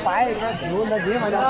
पाय घेऊन घे मला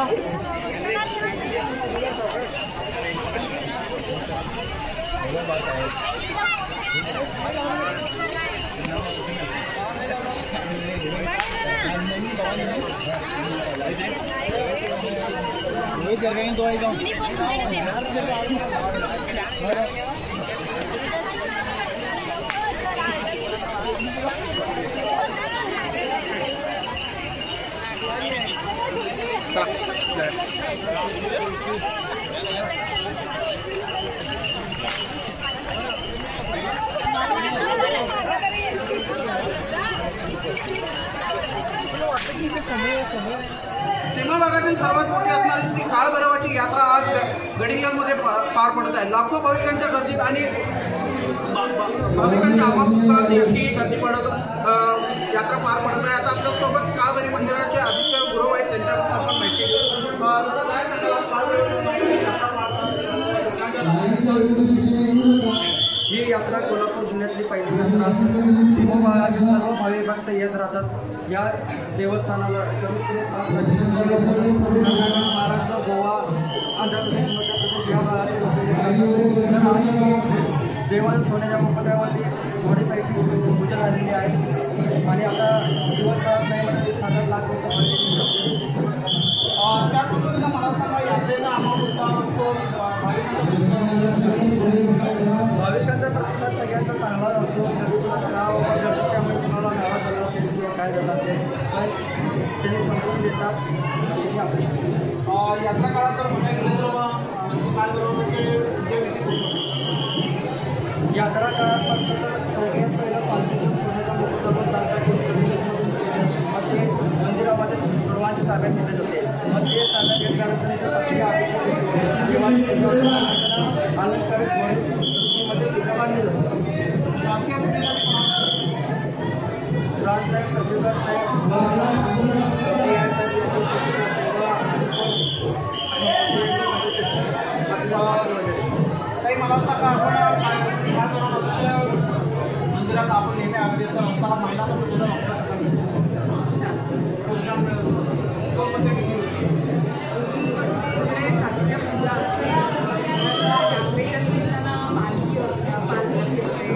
सीमा भागातील सर्वात मोठी असणारी श्री काळभैरवाची यात्रा आज गडिंग्लजमध्ये पार पडत आहे। लाखो भाविकांच्या गर्दीत आणि भाविकांच्या आवाजात अशी गर्दी पडत यात्रा पार पडत आहे। आता आपल्यासोबत काळभैरव मंदिराचे अधिकारी गुरु आहेत, त्यांच्याकडून आपण माहिती घेऊ। दादा काय ही यात्रा कोल्हापूर जिल्ह्यातली पहिली यात्रा असून सीमा भागातील सर्व भाविक भक्त येत राहतात। या देवस्थानाला कमीत कमी 5 राज्य महाराष्ट्र, गोवा, आंध्र प्रदेश, मध्य प्रदेश या भागातील लोक येतात। देवाला सोन्याच्या मुकुटावरती घोडेपायी पूजा झालेली आहे आणि आता दिवसभरात नाही म्हणजे 7-8 लाख लोक त्याच पद्धतीनं मला सांगा यात्रेचा अमाऊंट उत्साह असतो, भाविकांचा प्रतिसाद सगळ्यांचा चांगलाच असतो। कधी कुणाला गर्दीच्यामुळे कुणाला गावा झाला असेल किंवा काय झालं असेल तर त्यांनी समजून देतात अशी अपेक्षा। यात्रा काळात जर म्हणायला गेलं तर यात्रा काळात फक्त तर सगळ्यात पहिलं पालखीतून सोन्याचा मुकुटावर मध्ये मंदिरामध्ये गुरुवांच्या ताब्यात दिले जाते। मध्ये ताब्यात घेतल्यानंतर इथे शासकीय अलंकारित मध्ये पूजा मानली जाते। राजसाहेब, तहसीलदार साहेब, काही मला सांगा आपण मंदिरात आपण येणे अगदी असता महिला शासकीय पूजा यात्रेच्या निमित्तानं पालखी फिरते,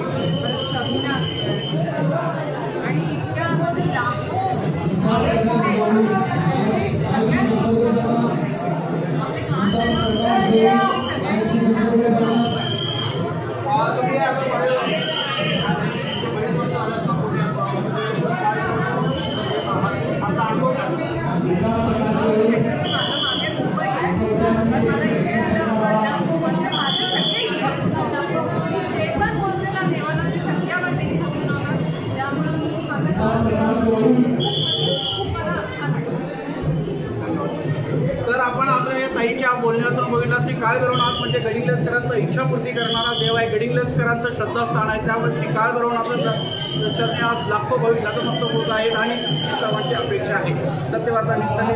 परत शबिना असते आणि इतक्या म्हणजे लाखो आपले सगळ्यांची तर आपण आपल्या या ताईच्या बोलण्यातून बघितलं श्री काळभैरवनाथ म्हणजे गडिंग्लजकरांचं इच्छापूर्ती करणारा देव आहे, गडिंग्लजकरांचं श्रद्धास्थान आहे। त्यामुळे श्री काळभैरवनाथाच्या चरणी आज लाखो भाविक नतमस्तक होत आहेत आणि सर्वांची अपेक्षा आहे। सत्यवार्ता न्यूजसाठी